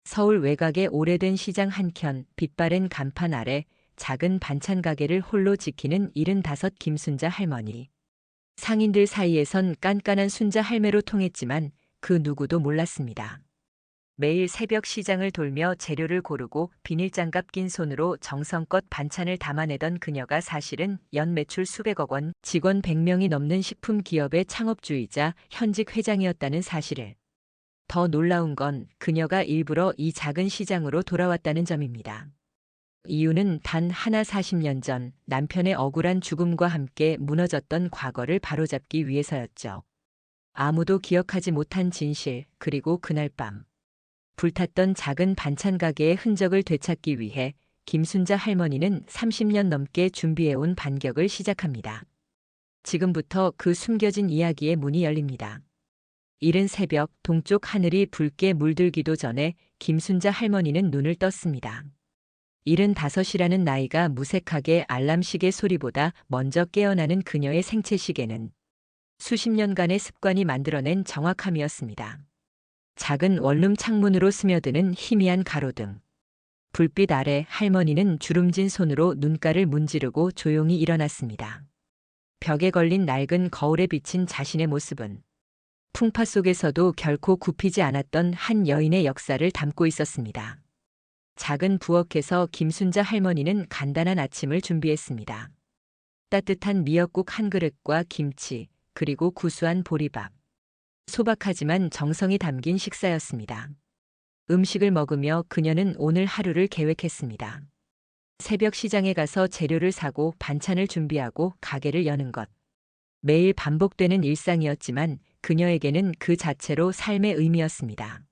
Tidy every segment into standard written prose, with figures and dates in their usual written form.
서울 외곽의 오래된 시장 한켠 빛바랜 간판 아래 작은 반찬 가게를 홀로 지키는 75 김순자 할머니. 상인들 사이에선 깐깐한 순자 할매로 통했지만 그 누구도 몰랐습니다. 매일 새벽 시장을 돌며 재료를 고르고 비닐장갑 낀 손으로 정성껏 반찬을 담아내던 그녀가 사실은 연 매출 수백억 원, 직원 100명이 넘는 식품 기업의 창업주이자 현직 회장이었다는 사실을. 더 놀라운 건 그녀가 일부러 이 작은 시장으로 돌아왔다는 점입니다. 이유는 단 하나 40년 전 남편의 억울한 죽음과 함께 무너졌던 과거를 바로잡기 위해서였죠. 아무도 기억하지 못한 진실, 그리고 그날 밤. 불탔던 작은 반찬 가게의 흔적을 되찾기 위해 김순자 할머니는 30년 넘게 준비해온 반격을 시작합니다. 지금부터 그 숨겨진 이야기의 문이 열립니다. 이른 새벽 동쪽 하늘이 붉게 물들기도 전에 김순자 할머니는 눈을 떴습니다. 75이라는 나이가 무색하게 알람시계 소리보다 먼저 깨어나는 그녀의 생체시계는 수십 년간의 습관이 만들어낸 정확함이었습니다. 작은 원룸 창문으로 스며드는 희미한 가로등. 불빛 아래 할머니는 주름진 손으로 눈가를 문지르고 조용히 일어났습니다. 벽에 걸린 낡은 거울에 비친 자신의 모습은 풍파 속에서도 결코 굽히지 않았던 한 여인의 역사를 담고 있었습니다. 작은 부엌에서 김순자 할머니는 간단한 아침을 준비했습니다. 따뜻한 미역국 한 그릇과 김치, 그리고 구수한 보리밥. 소박하지만 정성이 담긴 식사였습니다. 음식을 먹으며 그녀는 오늘 하루를 계획했습니다. 새벽 시장에 가서 재료를 사고 반찬을 준비하고 가게를 여는 것. 매일 반복되는 일상이었지만 그녀에게는 그 자체로 삶의 의미였습니다.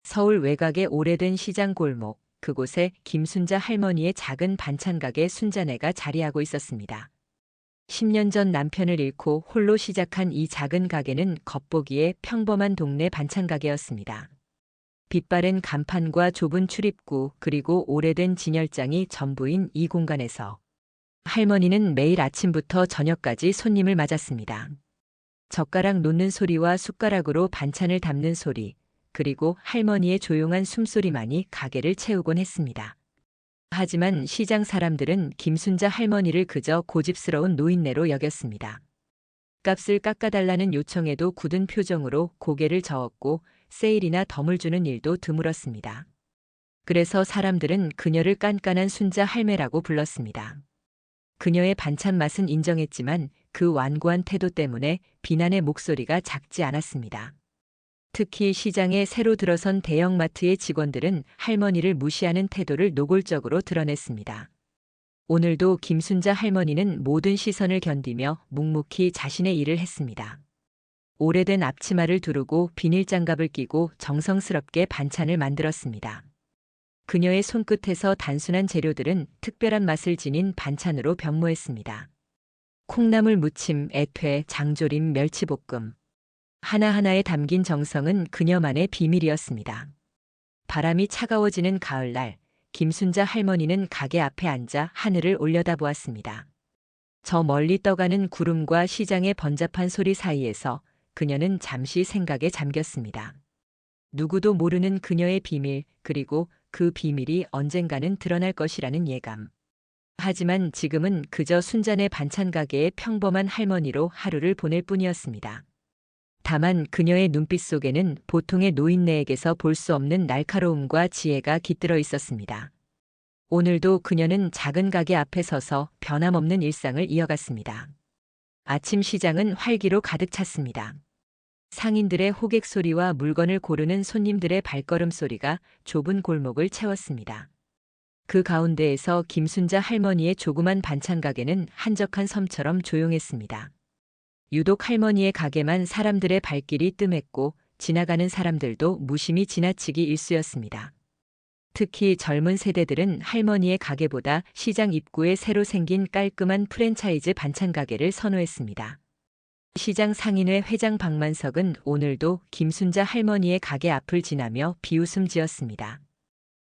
서울 외곽의 오래된 시장 골목, 그곳에 김순자 할머니의 작은 반찬 가게 순자네가 자리하고 있었습니다. 10년 전 남편을 잃고 홀로 시작한 이 작은 가게는 겉보기에 평범한 동네 반찬 가게였습니다. 빛바랜 간판과 좁은 출입구, 그리고 오래된 진열장이 전부인 이 공간에서 할머니는 매일 아침부터 저녁까지 손님을 맞았습니다. 젓가락 놓는 소리와 숟가락으로 반찬을 담는 소리, 그리고 할머니의 조용한 숨소리만이 가게를 채우곤 했습니다. 하지만 시장 사람들은 김순자 할머니를 그저 고집스러운 노인네로 여겼습니다. 값을 깎아달라는 요청에도 굳은 표정으로 고개를 저었고 세일이나 덤을 주는 일도 드물었습니다. 그래서 사람들은 그녀를 깐깐한 순자 할매라고 불렀습니다. 그녀의 반찬 맛은 인정했지만 그 완고한 태도 때문에 비난의 목소리가 작지 않았습니다. 특히 시장에 새로 들어선 대형마트의 직원들은 할머니를 무시하는 태도를 노골적으로 드러냈습니다. 오늘도 김순자 할머니는 모든 시선을 견디며 묵묵히 자신의 일을 했습니다. 오래된 앞치마를 두르고 비닐장갑을 끼고 정성스럽게 반찬을 만들었습니다. 그녀의 손끝에서 단순한 재료들은 특별한 맛을 지닌 반찬으로 변모했습니다. 콩나물 무침, 애퇴, 장조림, 멸치볶음. 하나하나에 담긴 정성은 그녀만의 비밀이었습니다. 바람이 차가워지는 가을날, 김순자 할머니는 가게 앞에 앉아 하늘을 올려다보았습니다. 저 멀리 떠가는 구름과 시장의 번잡한 소리 사이에서 그녀는 잠시 생각에 잠겼습니다. 누구도 모르는 그녀의 비밀, 그리고 그 비밀이 언젠가는 드러날 것이라는 예감. 하지만 지금은 그저 순잔의 반찬 가게의 평범한 할머니로 하루를 보낼 뿐이었습니다. 다만 그녀의 눈빛 속에는 보통의 노인네에게서 볼 수 없는 날카로움과 지혜가 깃들어 있었습니다. 오늘도 그녀는 작은 가게 앞에 서서 변함없는 일상을 이어갔습니다. 아침 시장은 활기로 가득 찼습니다. 상인들의 호객 소리와 물건을 고르는 손님들의 발걸음 소리가 좁은 골목을 채웠습니다. 그 가운데에서 김순자 할머니의 조그만 반찬 가게는 한적한 섬처럼 조용했습니다. 유독 할머니의 가게만 사람들의 발길이 뜸했고 지나가는 사람들도 무심히 지나치기 일쑤였습니다. 특히 젊은 세대들은 할머니의 가게보다 시장 입구에 새로 생긴 깔끔한 프랜차이즈 반찬 가게를 선호했습니다. 시장 상인회 회장 박만석은 오늘도 김순자 할머니의 가게 앞을 지나며 비웃음 지었습니다.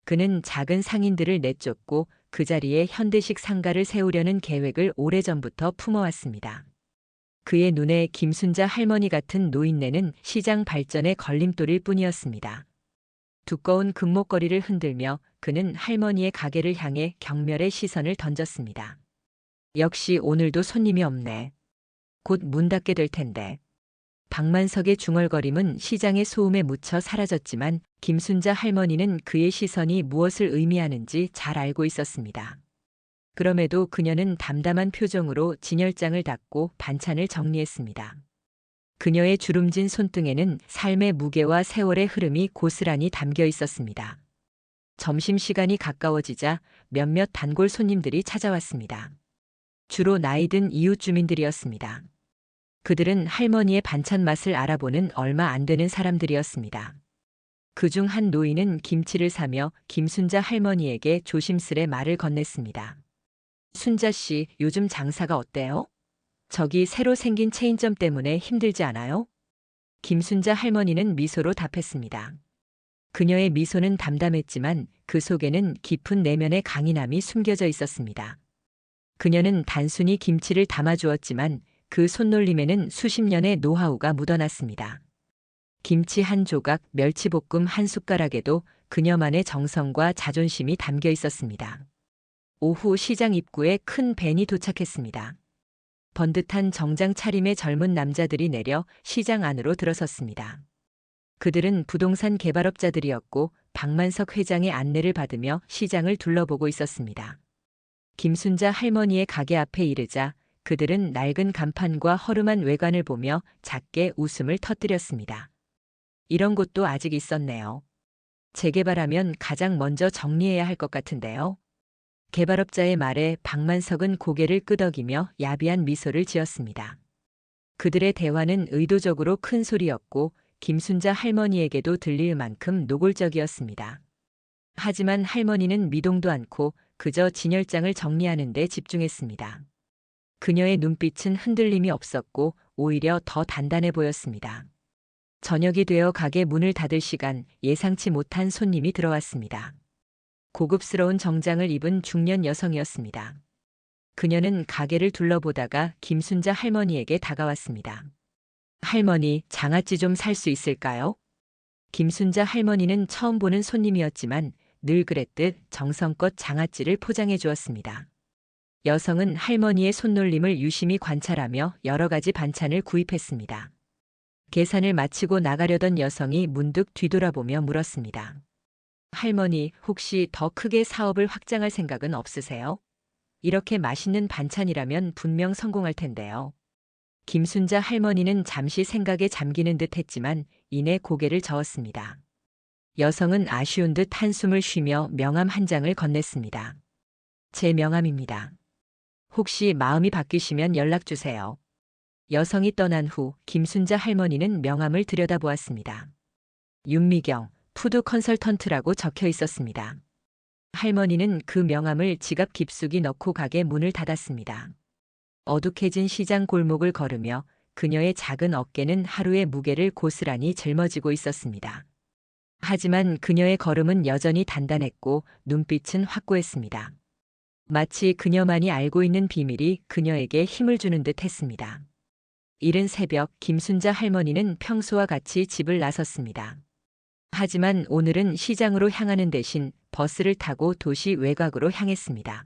그는 작은 상인들을 내쫓고 그 자리에 현대식 상가를 세우려는 계획을 오래전부터 품어왔습니다. 그의 눈에 김순자 할머니 같은 노인네는 시장 발전의 걸림돌일 뿐이었습니다. 두꺼운 금목걸이를 흔들며 그는 할머니의 가게를 향해 경멸의 시선을 던졌습니다. 역시 오늘도 손님이 없네. 곧 문 닫게 될 텐데. 박만석의 중얼거림은 시장의 소음에 묻혀 사라졌지만 김순자 할머니는 그의 시선이 무엇을 의미하는지 잘 알고 있었습니다. 그럼에도 그녀는 담담한 표정으로 진열장을 닫고 반찬을 정리했습니다. 그녀의 주름진 손등에는 삶의 무게와 세월의 흐름이 고스란히 담겨 있었습니다. 점심시간이 가까워지자 몇몇 단골 손님들이 찾아왔습니다. 주로 나이든 이웃 주민들이었습니다. 그들은 할머니의 반찬 맛을 알아보는 얼마 안 되는 사람들이었습니다. 그중 한 노인은 김치를 사며 김순자 할머니에게 조심스레 말을 건넸습니다. 순자 씨, 요즘 장사가 어때요? 저기 새로 생긴 체인점 때문에 힘들지 않아요? 김순자 할머니는 미소로 답했습니다. 그녀의 미소는 담담했지만 그 속에는 깊은 내면의 강인함이 숨겨져 있었습니다. 그녀는 단순히 김치를 담아주었지만 그 손놀림에는 수십 년의 노하우가 묻어났습니다. 김치 한 조각, 멸치볶음 한 숟가락에도 그녀만의 정성과 자존심이 담겨 있었습니다. 오후 시장 입구에 큰 밴이 도착했습니다. 번듯한 정장 차림의 젊은 남자들이 내려 시장 안으로 들어섰습니다. 그들은 부동산 개발업자들이었고 박만석 회장의 안내를 받으며 시장을 둘러보고 있었습니다. 김순자 할머니의 가게 앞에 이르자 그들은 낡은 간판과 허름한 외관을 보며 작게 웃음을 터뜨렸습니다. 이런 곳도 아직 있었네요. 재개발하면 가장 먼저 정리해야 할 것 같은데요. 개발업자의 말에 박만석은 고개를 끄덕이며 야비한 미소를 지었습니다. 그들의 대화는 의도적으로 큰 소리였고 김순자 할머니에게도 들릴 만큼 노골적이었습니다. 하지만 할머니는 미동도 않고 그저 진열장을 정리하는 데 집중했습니다. 그녀의 눈빛은 흔들림이 없었고 오히려 더 단단해 보였습니다. 저녁이 되어 가게 문을 닫을 시간, 예상치 못한 손님이 들어왔습니다. 고급스러운 정장을 입은 중년 여성이었습니다. 그녀는 가게를 둘러보다가 김순자 할머니에게 다가왔습니다. 할머니, 장아찌 좀 살 수 있을까요? 김순자 할머니는 처음 보는 손님이었지만 늘 그랬듯 정성껏 장아찌를 포장해 주었습니다. 여성은 할머니의 손놀림을 유심히 관찰하며 여러 가지 반찬을 구입했습니다. 계산을 마치고 나가려던 여성이 문득 뒤돌아보며 물었습니다. 할머니, 혹시 더 크게 사업을 확장할 생각은 없으세요? 이렇게 맛있는 반찬이라면 분명 성공할 텐데요. 김순자 할머니는 잠시 생각에 잠기는 듯 했지만 이내 고개를 저었습니다. 여성은 아쉬운 듯 한숨을 쉬며 명함 한 장을 건넸습니다. 제 명함입니다. 혹시 마음이 바뀌시면 연락 주세요. 여성이 떠난 후 김순자 할머니는 명함을 들여다보았습니다. 윤미경, 푸드 컨설턴트라고 적혀 있었습니다. 할머니는 그 명함을 지갑 깊숙이 넣고 가게 문을 닫았습니다. 어둑해진 시장 골목을 걸으며 그녀의 작은 어깨는 하루의 무게를 고스란히 짊어지고 있었습니다. 하지만 그녀의 걸음은 여전히 단단했고 눈빛은 확고했습니다. 마치 그녀만이 알고 있는 비밀이 그녀에게 힘을 주는 듯 했습니다. 이른 새벽 김순자 할머니는 평소와 같이 집을 나섰습니다. 하지만 오늘은 시장으로 향하는 대신 버스를 타고 도시 외곽으로 향했습니다.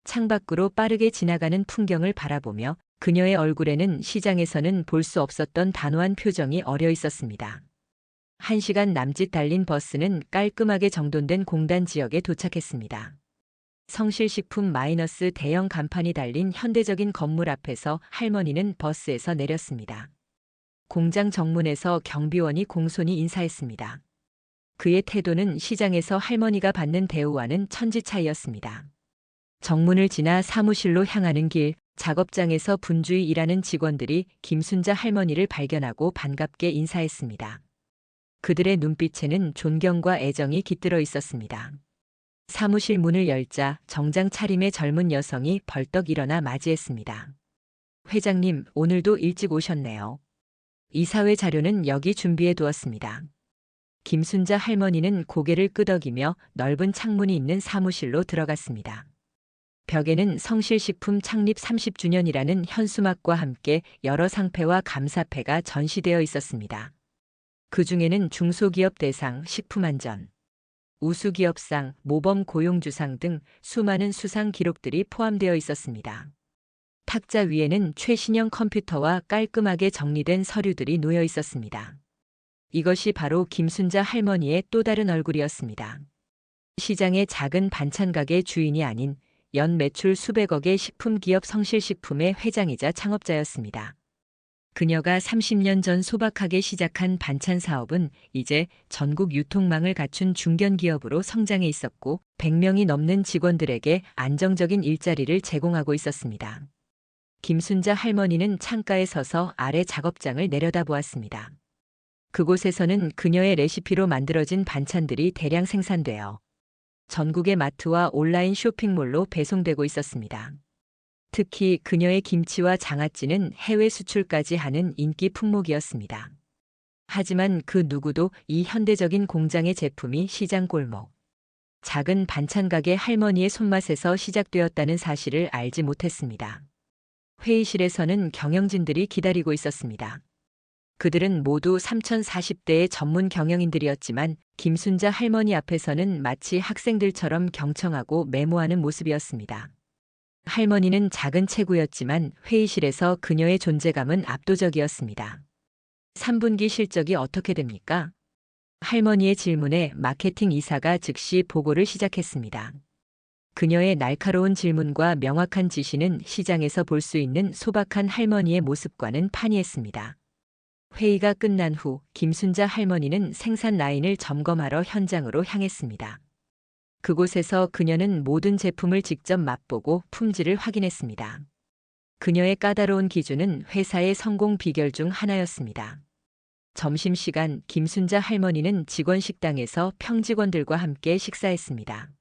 창밖으로 빠르게 지나가는 풍경을 바라보며 그녀의 얼굴에는 시장에서는 볼 수 없었던 단호한 표정이 어려 있었습니다. 1시간 남짓 달린 버스는 깔끔하게 정돈된 공단 지역에 도착했습니다. 성실식품 마이너스 대형 간판이 달린 현대적인 건물 앞에서 할머니는 버스에서 내렸습니다. 공장 정문에서 경비원이 공손히 인사했습니다. 그의 태도는 시장에서 할머니가 받는 대우와는 천지 차이였습니다. 정문을 지나 사무실로 향하는 길, 작업장에서 분주히 일하는 직원들이 김순자 할머니를 발견하고 반갑게 인사했습니다. 그들의 눈빛에는 존경과 애정이 깃들어 있었습니다. 사무실 문을 열자 정장 차림의 젊은 여성이 벌떡 일어나 맞이했습니다. 회장님, 오늘도 일찍 오셨네요. 이사회 자료는 여기 준비해 두었습니다. 김순자 할머니는 고개를 끄덕이며 넓은 창문이 있는 사무실로 들어갔습니다. 벽에는 성실식품 창립 30주년이라는 현수막과 함께 여러 상패와 감사패가 전시되어 있었습니다. 그 중에는 중소기업 대상 식품안전, 우수기업상 모범 고용주상 등 수많은 수상 기록들이 포함되어 있었습니다. 탁자 위에는 최신형 컴퓨터와 깔끔하게 정리된 서류들이 놓여 있었습니다. 이것이 바로 김순자 할머니의 또 다른 얼굴이었습니다. 시장의 작은 반찬 가게 주인이 아닌 연 매출 수백억의 식품기업 성실식품의 회장이자 창업자였습니다. 그녀가 30년 전 소박하게 시작한 반찬 사업은 이제 전국 유통망을 갖춘 중견기업으로 성장해 있었고 100명이 넘는 직원들에게 안정적인 일자리를 제공하고 있었습니다. 김순자 할머니는 창가에 서서 아래 작업장을 내려다보았습니다. 그곳에서는 그녀의 레시피로 만들어진 반찬들이 대량 생산되어 전국의 마트와 온라인 쇼핑몰로 배송되고 있었습니다. 특히 그녀의 김치와 장아찌는 해외 수출까지 하는 인기 품목이었습니다. 하지만 그 누구도 이 현대적인 공장의 제품이 시장 골목, 작은 반찬 가게 할머니의 손맛에서 시작되었다는 사실을 알지 못했습니다. 회의실에서는 경영진들이 기다리고 있었습니다. 그들은 모두 3040대의 전문 경영인들이었지만 김순자 할머니 앞에서는 마치 학생들처럼 경청하고 메모하는 모습이었습니다. 할머니는 작은 체구였지만 회의실에서 그녀의 존재감은 압도적이었습니다. 3분기 실적이 어떻게 됩니까? 할머니의 질문에 마케팅 이사가 즉시 보고를 시작했습니다. 그녀의 날카로운 질문과 명확한 지시는 시장에서 볼 수 있는 소박한 할머니의 모습과는 판이했습니다. 회의가 끝난 후 김순자 할머니는 생산 라인을 점검하러 현장으로 향했습니다. 그곳에서 그녀는 모든 제품을 직접 맛보고 품질을 확인했습니다. 그녀의 까다로운 기준은 회사의 성공 비결 중 하나였습니다. 점심시간 김순자 할머니는 직원 식당에서 평직원들과 함께 식사했습니다.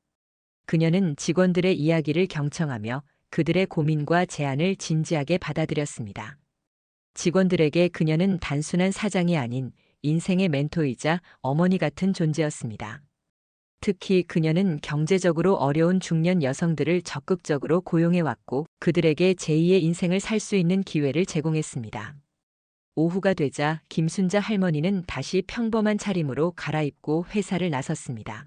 그녀는 직원들의 이야기를 경청하며 그들의 고민과 제안을 진지하게 받아들였습니다. 직원들에게 그녀는 단순한 사장이 아닌 인생의 멘토이자 어머니 같은 존재였습니다. 특히 그녀는 경제적으로 어려운 중년 여성들을 적극적으로 고용해왔고 그들에게 제2의 인생을 살 수 있는 기회를 제공했습니다. 오후가 되자 김순자 할머니는 다시 평범한 차림으로 갈아입고 회사를 나섰습니다.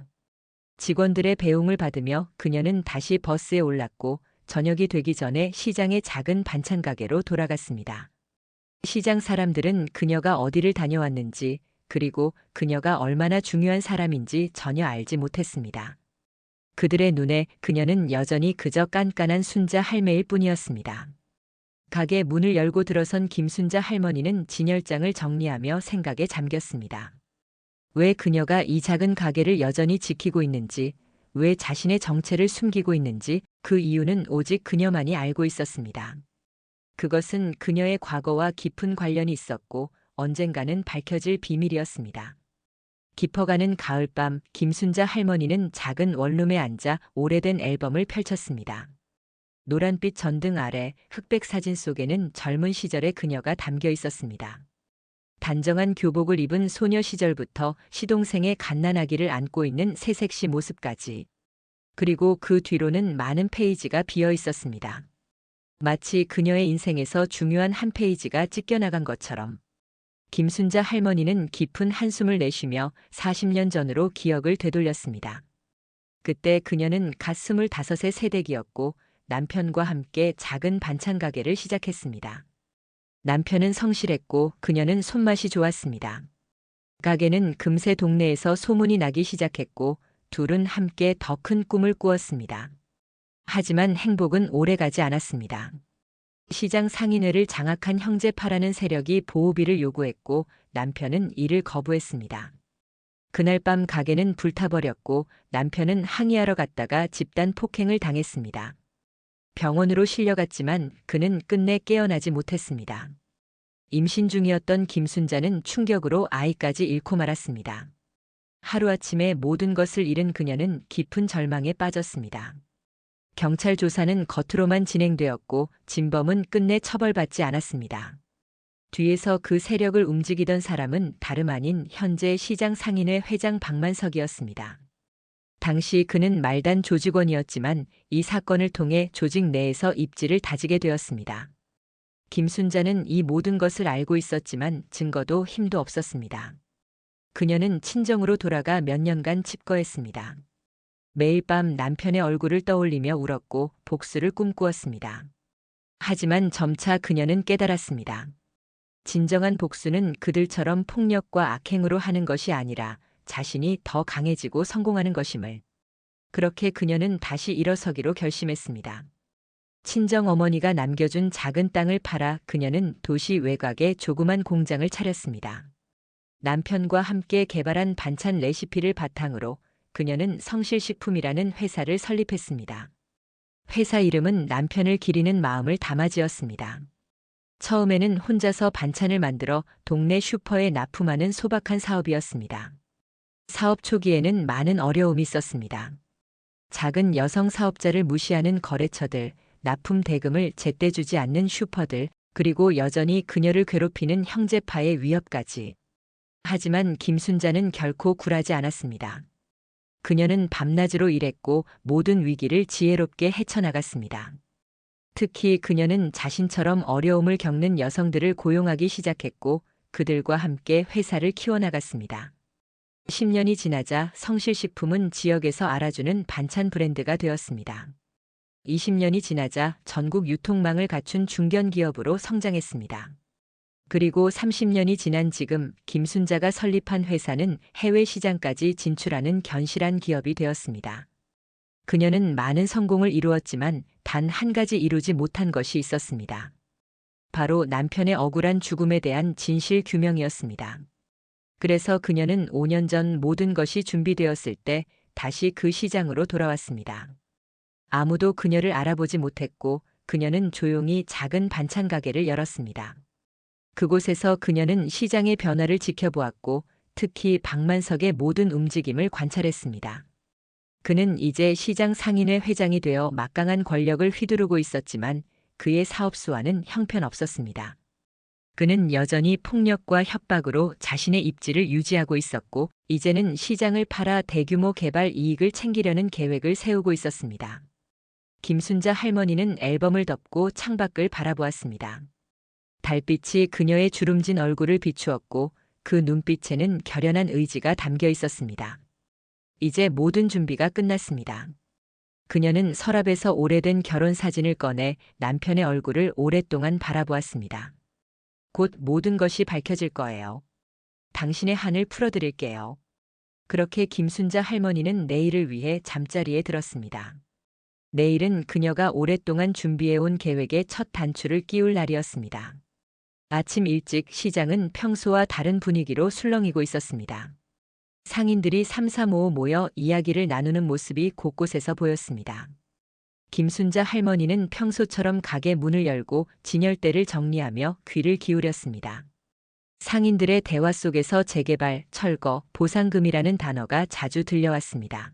직원들의 배웅을 받으며 그녀는 다시 버스에 올랐고 저녁이 되기 전에 시장의 작은 반찬 가게로 돌아갔습니다. 시장 사람들은 그녀가 어디를 다녀왔는지 그리고 그녀가 얼마나 중요한 사람인지 전혀 알지 못했습니다. 그들의 눈에 그녀는 여전히 그저 깐깐한 순자 할매일 뿐이었습니다. 가게 문을 열고 들어선 김순자 할머니는 진열장을 정리하며 생각에 잠겼습니다. 왜 그녀가 이 작은 가게를 여전히 지키고 있는지, 왜 자신의 정체를 숨기고 있는지 그 이유는 오직 그녀만이 알고 있었습니다. 그것은 그녀의 과거와 깊은 관련이 있었고 언젠가는 밝혀질 비밀이었습니다. 깊어가는 가을밤 김순자 할머니는 작은 원룸에 앉아 오래된 앨범을 펼쳤습니다. 노란빛 전등 아래 흑백 사진 속에는 젊은 시절의 그녀가 담겨 있었습니다. 단정한 교복을 입은 소녀 시절부터 시동생의 갓난아기를 안고 있는 새색시 모습까지. 그리고 그 뒤로는 많은 페이지가 비어 있었습니다. 마치 그녀의 인생에서 중요한 한 페이지가 찢겨나간 것처럼. 김순자 할머니는 깊은 한숨을 내쉬며 40년 전으로 기억을 되돌렸습니다. 그때 그녀는 갓 25의 새댁이었고 남편과 함께 작은 반찬 가게를 시작했습니다. 남편은 성실했고 그녀는 손맛이 좋았습니다. 가게는 금세 동네에서 소문이 나기 시작했고 둘은 함께 더 큰 꿈을 꾸었습니다. 하지만 행복은 오래가지 않았습니다. 시장 상인회를 장악한 형제파라는 세력이 보호비를 요구했고 남편은 이를 거부했습니다. 그날 밤 가게는 불타버렸고 남편은 항의하러 갔다가 집단 폭행을 당했습니다. 병원으로 실려갔지만 그는 끝내 깨어나지 못했습니다. 임신 중이었던 김순자는 충격으로 아이까지 잃고 말았습니다. 하루아침에 모든 것을 잃은 그녀는 깊은 절망에 빠졌습니다. 경찰 조사는 겉으로만 진행되었고 진범은 끝내 처벌받지 않았습니다. 뒤에서 그 세력을 움직이던 사람은 다름 아닌 현재 시장 상인회 회장 박만석이었습니다. 당시 그는 말단 조직원이었지만 이 사건을 통해 조직 내에서 입지를 다지게 되었습니다. 김순자는 이 모든 것을 알고 있었지만 증거도 힘도 없었습니다. 그녀는 친정으로 돌아가 몇 년간 칩거했습니다. 매일 밤 남편의 얼굴을 떠올리며 울었고 복수를 꿈꾸었습니다. 하지만 점차 그녀는 깨달았습니다. 진정한 복수는 그들처럼 폭력과 악행으로 하는 것이 아니라 자신이 더 강해지고 성공하는 것임을. 그렇게 그녀는 다시 일어서기로 결심했습니다. 친정 어머니가 남겨준 작은 땅을 팔아 그녀는 도시 외곽에 조그만 공장을 차렸습니다. 남편과 함께 개발한 반찬 레시피를 바탕으로 그녀는 성실식품이라는 회사를 설립했습니다. 회사 이름은 남편을 기리는 마음을 담아 지었습니다. 처음에는 혼자서 반찬을 만들어 동네 슈퍼에 납품하는 소박한 사업이었습니다. 사업 초기에는 많은 어려움이 있었습니다. 작은 여성 사업자를 무시하는 거래처들, 납품 대금을 제때 주지 않는 슈퍼들, 그리고 여전히 그녀를 괴롭히는 형제파의 위협까지. 하지만 김순자는 결코 굴하지 않았습니다. 그녀는 밤낮으로 일했고 모든 위기를 지혜롭게 헤쳐나갔습니다. 특히 그녀는 자신처럼 어려움을 겪는 여성들을 고용하기 시작했고 그들과 함께 회사를 키워나갔습니다. 10년이 지나자 성실식품은 지역에서 알아주는 반찬 브랜드가 되었습니다. 20년이 지나자 전국 유통망을 갖춘 중견기업으로 성장했습니다. 그리고 30년이 지난 지금 김순자가 설립한 회사는 해외 시장까지 진출하는 견실한 기업이 되었습니다. 그녀는 많은 성공을 이루었지만 단 한 가지 이루지 못한 것이 있었습니다. 바로 남편의 억울한 죽음에 대한 진실 규명이었습니다. 그래서 그녀는 5년 전 모든 것이 준비되었을 때 다시 그 시장으로 돌아왔습니다. 아무도 그녀를 알아보지 못했고 그녀는 조용히 작은 반찬 가게를 열었습니다. 그곳에서 그녀는 시장의 변화를 지켜보았고 특히 박만석의 모든 움직임을 관찰했습니다. 그는 이제 시장 상인회 회장이 되어 막강한 권력을 휘두르고 있었지만 그의 사업수와는 형편없었습니다. 그는 여전히 폭력과 협박으로 자신의 입지를 유지하고 있었고 이제는 시장을 팔아 대규모 개발 이익을 챙기려는 계획을 세우고 있었습니다. 김순자 할머니는 앨범을 덮고 창밖을 바라보았습니다. 달빛이 그녀의 주름진 얼굴을 비추었고 그 눈빛에는 결연한 의지가 담겨 있었습니다. 이제 모든 준비가 끝났습니다. 그녀는 서랍에서 오래된 결혼 사진을 꺼내 남편의 얼굴을 오랫동안 바라보았습니다. 곧 모든 것이 밝혀질 거예요. 당신의 한을 풀어드릴게요. 그렇게 김순자 할머니는 내일을 위해 잠자리에 들었습니다. 내일은 그녀가 오랫동안 준비해온 계획의 첫 단추를 끼울 날이었습니다. 아침 일찍 시장은 평소와 다른 분위기로 술렁이고 있었습니다. 상인들이 삼삼오오 모여 이야기를 나누는 모습이 곳곳에서 보였습니다. 김순자 할머니는 평소처럼 가게 문을 열고 진열대를 정리하며 귀를 기울였습니다. 상인들의 대화 속에서 재개발, 철거, 보상금이라는 단어가 자주 들려왔습니다.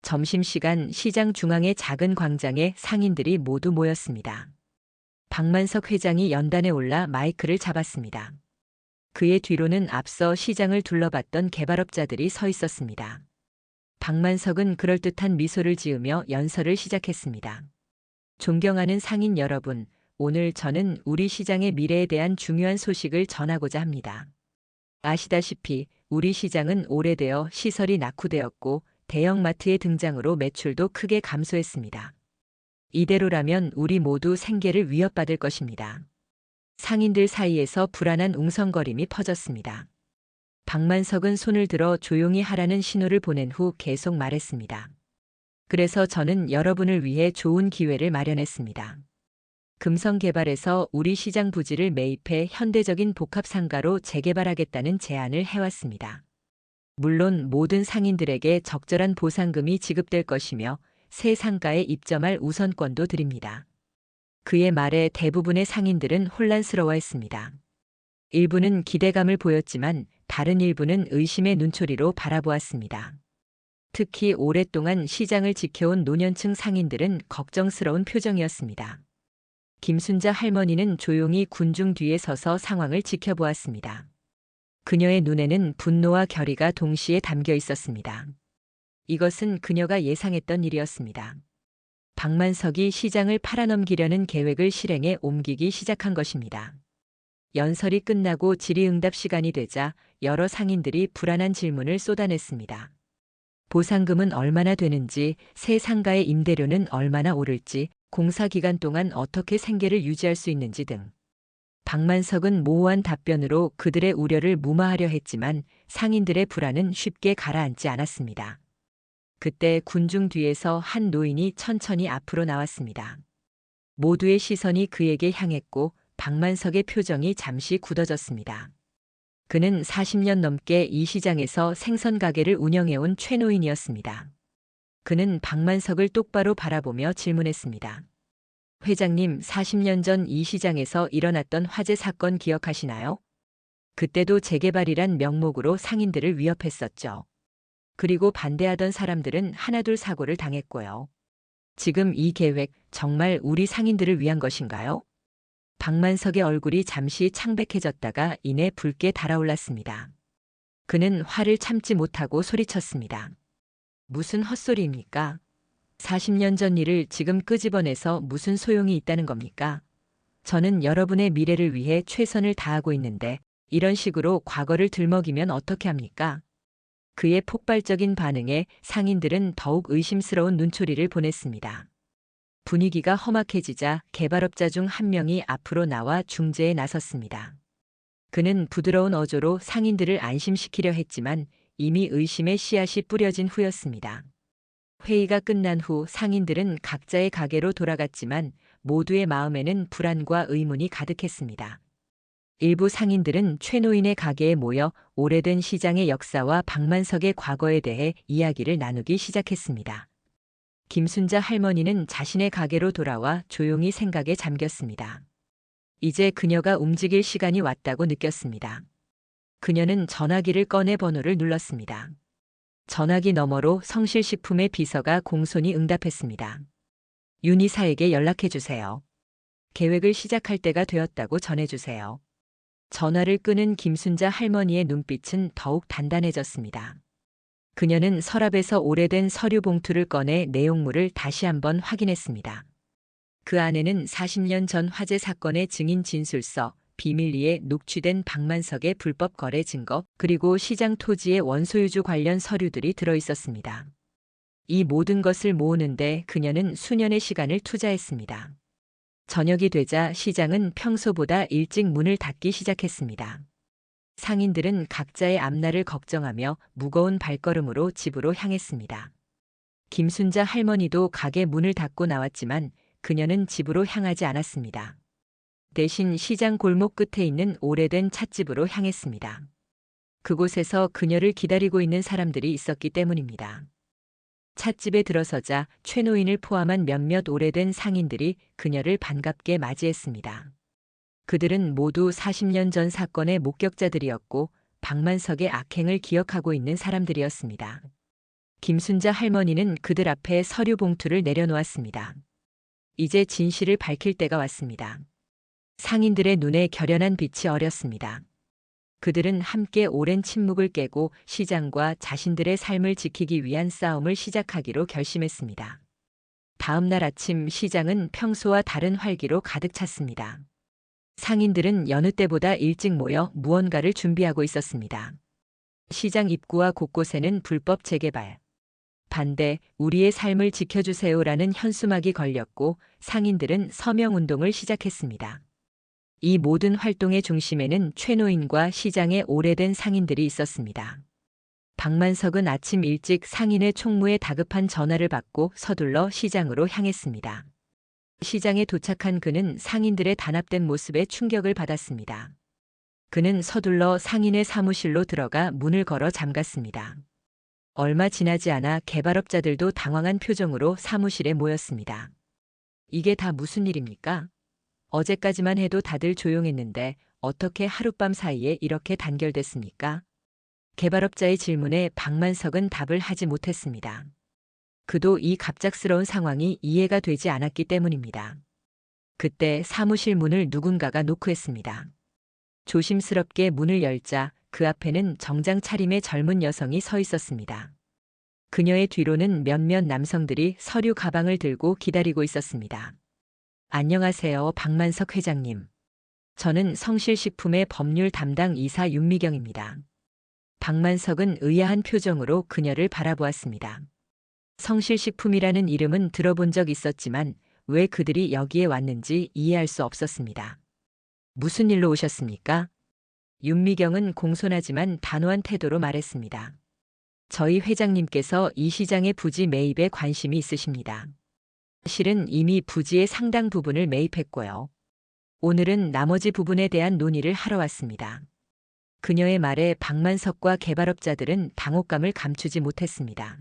점심시간 시장 중앙의 작은 광장에 상인들이 모두 모였습니다. 박만석 회장이 연단에 올라 마이크를 잡았습니다. 그의 뒤로는 앞서 시장을 둘러봤던 개발업자들이 서 있었습니다. 박만석은 그럴듯한 미소를 지으며 연설을 시작했습니다. 존경하는 상인 여러분, 오늘 저는 우리 시장의 미래에 대한 중요한 소식을 전하고자 합니다. 아시다시피 우리 시장은 오래되어 시설이 낙후되었고 대형마트의 등장으로 매출도 크게 감소했습니다. 이대로라면 우리 모두 생계를 위협받을 것입니다. 상인들 사이에서 불안한 웅성거림이 퍼졌습니다. 박만석은 손을 들어 조용히 하라는 신호를 보낸 후 계속 말했습니다. 그래서 저는 여러분을 위해 좋은 기회를 마련했습니다. 금성개발에서 우리 시장 부지를 매입해 현대적인 복합상가로 재개발하겠다는 제안을 해왔습니다. 물론 모든 상인들에게 적절한 보상금이 지급될 것이며 새 상가에 입점할 우선권도 드립니다. 그의 말에 대부분의 상인들은 혼란스러워했습니다. 일부는 기대감을 보였지만 다른 일부는 의심의 눈초리로 바라보았습니다. 특히 오랫동안 시장을 지켜온 노년층 상인들은 걱정스러운 표정이었습니다. 김순자 할머니는 조용히 군중 뒤에 서서 상황을 지켜보았습니다. 그녀의 눈에는 분노와 결의가 동시에 담겨 있었습니다. 이것은 그녀가 예상했던 일이었습니다. 박만석이 시장을 팔아넘기려는 계획을 실행에 옮기기 시작한 것입니다. 연설이 끝나고 질의응답 시간이 되자 여러 상인들이 불안한 질문을 쏟아냈습니다. 보상금은 얼마나 되는지, 새 상가의 임대료는 얼마나 오를지, 공사 기간 동안 어떻게 생계를 유지할 수 있는지 등. 박만석은 모호한 답변으로 그들의 우려를 무마하려 했지만 상인들의 불안은 쉽게 가라앉지 않았습니다. 그때 군중 뒤에서 한 노인이 천천히 앞으로 나왔습니다. 모두의 시선이 그에게 향했고 박만석의 표정이 잠시 굳어졌습니다. 그는 40년 넘게 이 시장에서 생선 가게를 운영해온 최노인이었습니다. 그는 박만석을 똑바로 바라보며 질문했습니다. 회장님, 40년 전 이 시장에서 일어났던 화재 사건 기억하시나요? 그때도 재개발이란 명목으로 상인들을 위협했었죠. 그리고 반대하던 사람들은 하나둘 사고를 당했고요. 지금 이 계획 정말 우리 상인들을 위한 것인가요? 박만석의 얼굴이 잠시 창백해졌다가 이내 붉게 달아올랐습니다. 그는 화를 참지 못하고 소리쳤습니다. 무슨 헛소리입니까? 40년 전 일을 지금 끄집어내서 무슨 소용이 있다는 겁니까? 저는 여러분의 미래를 위해 최선을 다하고 있는데 이런 식으로 과거를 들먹이면 어떻게 합니까? 그의 폭발적인 반응에 상인들은 더욱 의심스러운 눈초리를 보냈습니다. 분위기가 험악해지자 개발업자 중 한 명이 앞으로 나와 중재에 나섰습니다. 그는 부드러운 어조로 상인들을 안심시키려 했지만 이미 의심의 씨앗이 뿌려진 후였습니다. 회의가 끝난 후 상인들은 각자의 가게로 돌아갔지만 모두의 마음에는 불안과 의문이 가득했습니다. 일부 상인들은 최노인의 가게에 모여 오래된 시장의 역사와 박만석의 과거에 대해 이야기를 나누기 시작했습니다. 김순자 할머니는 자신의 가게로 돌아와 조용히 생각에 잠겼습니다. 이제 그녀가 움직일 시간이 왔다고 느꼈습니다. 그녀는 전화기를 꺼내 번호를 눌렀습니다. 전화기 너머로 성실식품의 비서가 공손히 응답했습니다. 윤이사에게 연락해주세요. 계획을 시작할 때가 되었다고 전해주세요. 전화를 끄는 김순자 할머니의 눈빛은 더욱 단단해졌습니다. 그녀는 서랍에서 오래된 서류 봉투를 꺼내 내용물을 다시 한번 확인했습니다. 그 안에는 40년 전 화재 사건의 증인 진술서, 비밀리에 녹취된 박만석의 불법 거래 증거, 그리고 시장 토지의 원소유주 관련 서류들이 들어있었습니다. 이 모든 것을 모으는데 그녀는 수년의 시간을 투자했습니다. 저녁이 되자 시장은 평소보다 일찍 문을 닫기 시작했습니다. 상인들은 각자의 앞날을 걱정하며 무거운 발걸음으로 집으로 향했습니다. 김순자 할머니도 가게 문을 닫고 나왔지만 그녀는 집으로 향하지 않았습니다. 대신 시장 골목 끝에 있는 오래된 찻집으로 향했습니다. 그곳에서 그녀를 기다리고 있는 사람들이 있었기 때문입니다. 찻집에 들어서자 최노인을 포함한 몇몇 오래된 상인들이 그녀를 반갑게 맞이했습니다. 그들은 모두 40년 전 사건의 목격자들이었고 박만석의 악행을 기억하고 있는 사람들이었습니다. 김순자 할머니는 그들 앞에 서류 봉투를 내려놓았습니다. 이제 진실을 밝힐 때가 왔습니다. 상인들의 눈에 결연한 빛이 어렸습니다. 그들은 함께 오랜 침묵을 깨고 시장과 자신들의 삶을 지키기 위한 싸움을 시작하기로 결심했습니다. 다음 날 아침 시장은 평소와 다른 활기로 가득 찼습니다. 상인들은 여느 때보다 일찍 모여 무언가를 준비하고 있었습니다. 시장 입구와 곳곳에는 불법 재개발, 반대, 우리의 삶을 지켜주세요라는 현수막이 걸렸고 상인들은 서명운동을 시작했습니다. 이 모든 활동의 중심에는 최노인과 시장의 오래된 상인들이 있었습니다. 박만석은 아침 일찍 상인의 총무에 다급한 전화를 받고 서둘러 시장으로 향했습니다. 시장에 도착한 그는 상인들의 단합된 모습에 충격을 받았습니다. 그는 서둘러 상인의 사무실로 들어가 문을 걸어 잠갔습니다. 얼마 지나지 않아 개발업자들도 당황한 표정으로 사무실에 모였습니다. 이게 다 무슨 일입니까? 어제까지만 해도 다들 조용했는데 어떻게 하룻밤 사이에 이렇게 단결됐습니까? 개발업자의 질문에 박만석은 답을 하지 못했습니다. 그도 이 갑작스러운 상황이 이해가 되지 않았기 때문입니다. 그때 사무실 문을 누군가가 노크했습니다. 조심스럽게 문을 열자 그 앞에는 정장 차림의 젊은 여성이 서 있었습니다. 그녀의 뒤로는 몇몇 남성들이 서류 가방을 들고 기다리고 있었습니다. 안녕하세요, 박만석 회장님. 저는 성실식품의 법률 담당 이사 윤미경입니다. 박만석은 의아한 표정으로 그녀를 바라보았습니다. 성실식품이라는 이름은 들어본 적 있었지만 왜 그들이 여기에 왔는지 이해할 수 없었습니다. 무슨 일로 오셨습니까? 윤미경은 공손하지만 단호한 태도로 말했습니다. 저희 회장님께서 이 시장의 부지 매입에 관심이 있으십니다. 실은 이미 부지의 상당 부분을 매입했고요. 오늘은 나머지 부분에 대한 논의를 하러 왔습니다. 그녀의 말에 박만석과 개발업자들은 당혹감을 감추지 못했습니다.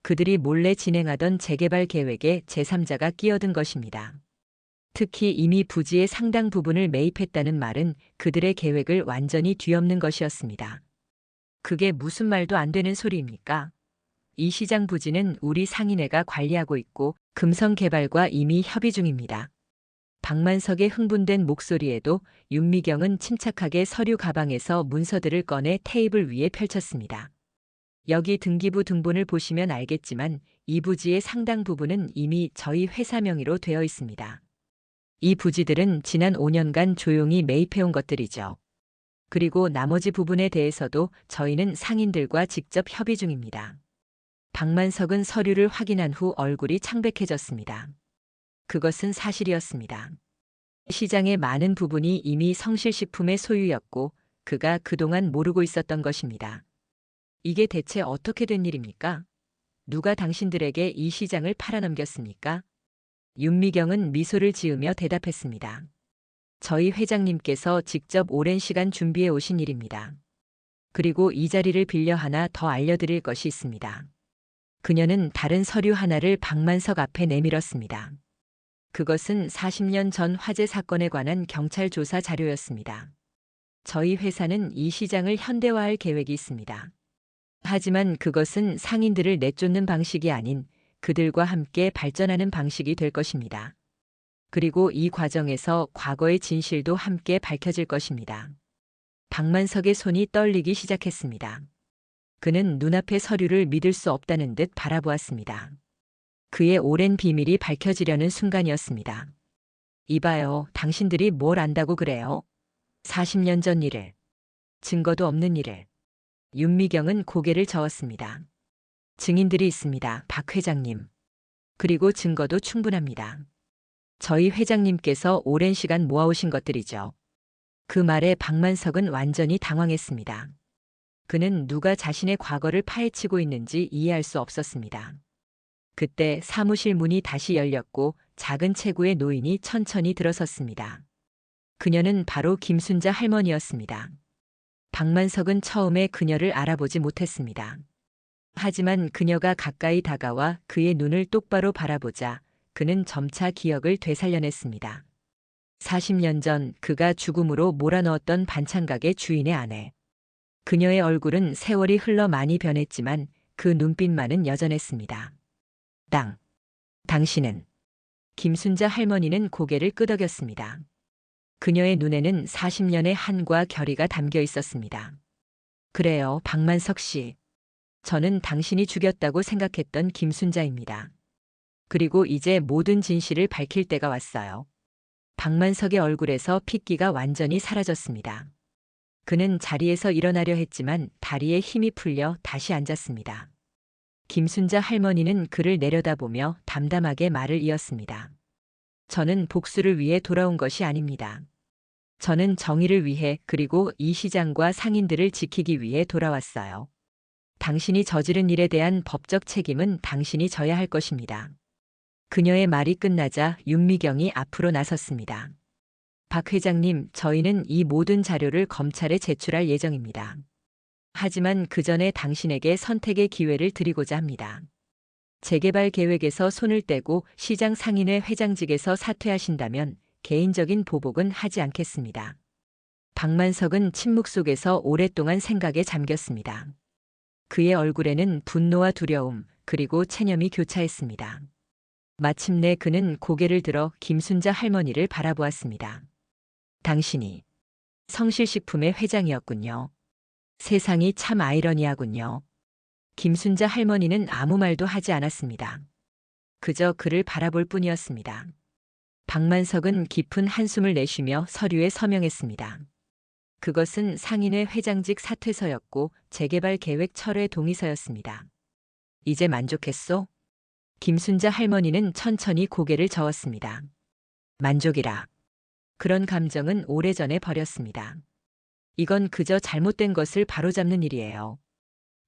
그들이 몰래 진행하던 재개발 계획에 제3자가 끼어든 것입니다. 특히 이미 부지의 상당 부분을 매입했다는 말은 그들의 계획을 완전히 뒤엎는 것이었습니다. 그게 무슨 말도 안 되는 소리입니까? 이 시장 부지는 우리 상인회가 관리하고 있고 금성개발과 이미 협의 중입니다. 박만석의 흥분된 목소리에도 윤미경은 침착하게 서류 가방에서 문서들을 꺼내 테이블 위에 펼쳤습니다. 여기 등기부 등본을 보시면 알겠지만 이 부지의 상당 부분은 이미 저희 회사 명의로 되어 있습니다. 이 부지들은 지난 5년간 조용히 매입해온 것들이죠. 그리고 나머지 부분에 대해서도 저희는 상인들과 직접 협의 중입니다. 박만석은 서류를 확인한 후 얼굴이 창백해졌습니다. 그것은 사실이었습니다. 시장의 많은 부분이 이미 성실식품의 소유였고 그가 그동안 모르고 있었던 것입니다. 이게 대체 어떻게 된 일입니까? 누가 당신들에게 이 시장을 팔아넘겼습니까? 윤미경은 미소를 지으며 대답했습니다. 저희 회장님께서 직접 오랜 시간 준비해 오신 일입니다. 그리고 이 자리를 빌려 하나 더 알려드릴 것이 있습니다. 그녀는 다른 서류 하나를 박만석 앞에 내밀었습니다. 그것은 40년 전 화재 사건에 관한 경찰 조사 자료였습니다. 저희 회사는 이 시장을 현대화할 계획이 있습니다. 하지만 그것은 상인들을 내쫓는 방식이 아닌 그들과 함께 발전하는 방식이 될 것입니다. 그리고 이 과정에서 과거의 진실도 함께 밝혀질 것입니다. 박만석의 손이 떨리기 시작했습니다. 그는 눈앞의 서류를 믿을 수 없다는 듯 바라보았습니다. 그의 오랜 비밀이 밝혀지려는 순간이었습니다. 이봐요, 당신들이 뭘 안다고 그래요? 40년 전 일을. 증거도 없는 일을. 윤미경은 고개를 저었습니다. 증인들이 있습니다, 박 회장님. 그리고 증거도 충분합니다. 저희 회장님께서 오랜 시간 모아오신 것들이죠. 그 말에 박만석은 완전히 당황했습니다. 그는 누가 자신의 과거를 파헤치고 있는지 이해할 수 없었습니다. 그때 사무실 문이 다시 열렸고 작은 체구의 노인이 천천히 들어섰습니다. 그녀는 바로 김순자 할머니였습니다. 박만석은 처음에 그녀를 알아보지 못했습니다. 하지만 그녀가 가까이 다가와 그의 눈을 똑바로 바라보자 그는 점차 기억을 되살려냈습니다. 40년 전 그가 죽음으로 몰아넣었던 반찬가게 주인의 아내. 그녀의 얼굴은 세월이 흘러 많이 변했지만 그 눈빛만은 여전했습니다. 당신은. 김순자 할머니는 고개를 끄덕였습니다. 그녀의 눈에는 40년의 한과 결의가 담겨 있었습니다. 그래요, 박만석 씨. 저는 당신이 죽였다고 생각했던 김순자입니다. 그리고 이제 모든 진실을 밝힐 때가 왔어요. 박만석의 얼굴에서 핏기가 완전히 사라졌습니다. 그는 자리에서 일어나려 했지만 다리에 힘이 풀려 다시 앉았습니다. 김순자 할머니는 그를 내려다보며 담담하게 말을 이었습니다. 저는 복수를 위해 돌아온 것이 아닙니다. 저는 정의를 위해 그리고 이 시장과 상인들을 지키기 위해 돌아왔어요. 당신이 저지른 일에 대한 법적 책임은 당신이 져야 할 것입니다. 그녀의 말이 끝나자 윤미경이 앞으로 나섰습니다. 박 회장님, 저희는 이 모든 자료를 검찰에 제출할 예정입니다. 하지만 그 전에 당신에게 선택의 기회를 드리고자 합니다. 재개발 계획에서 손을 떼고 시장 상인회 회장직에서 사퇴하신다면 개인적인 보복은 하지 않겠습니다. 박만석은 침묵 속에서 오랫동안 생각에 잠겼습니다. 그의 얼굴에는 분노와 두려움 그리고 체념이 교차했습니다. 마침내 그는 고개를 들어 김순자 할머니를 바라보았습니다. 당신이 성실식품의 회장이었군요. 세상이 참 아이러니하군요. 김순자 할머니는 아무 말도 하지 않았습니다. 그저 그를 바라볼 뿐이었습니다. 박만석은 깊은 한숨을 내쉬며 서류에 서명했습니다. 그것은 상인회 회장직 사퇴서였고 재개발 계획 철회 동의서였습니다. 이제 만족했소? 김순자 할머니는 천천히 고개를 저었습니다. 만족이라. 그런 감정은 오래전에 버렸습니다. 이건 그저 잘못된 것을 바로잡는 일이에요.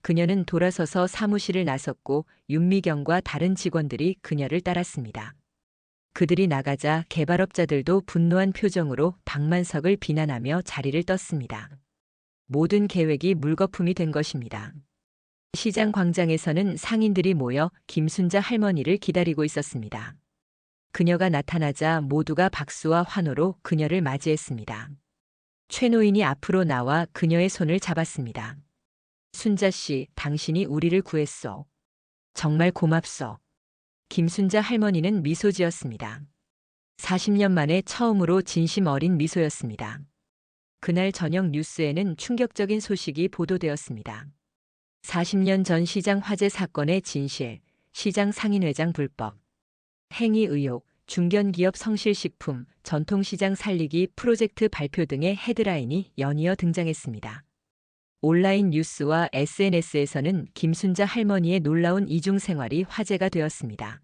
그녀는 돌아서서 사무실을 나섰고 윤미경과 다른 직원들이 그녀를 따랐습니다. 그들이 나가자 개발업자들도 분노한 표정으로 박만석을 비난하며 자리를 떴습니다. 모든 계획이 물거품이 된 것입니다. 시장 광장에서는 상인들이 모여 김순자 할머니를 기다리고 있었습니다. 그녀가 나타나자 모두가 박수와 환호로 그녀를 맞이했습니다. 최 노인이 앞으로 나와 그녀의 손을 잡았습니다. 순자 씨, 당신이 우리를 구했소. 정말 고맙소. 김순자 할머니는 미소 지었습니다. 40년 만에 처음으로 진심 어린 미소였습니다. 그날 저녁 뉴스에는 충격적인 소식이 보도되었습니다. 40년 전 시장 화재 사건의 진실, 시장 상인회장 불법, 행위 의혹, 중견기업 성실식품, 전통시장 살리기 프로젝트 발표 등의 헤드라인이 연이어 등장했습니다. 온라인 뉴스와 SNS에서는 김순자 할머니의 놀라운 이중생활이 화제가 되었습니다.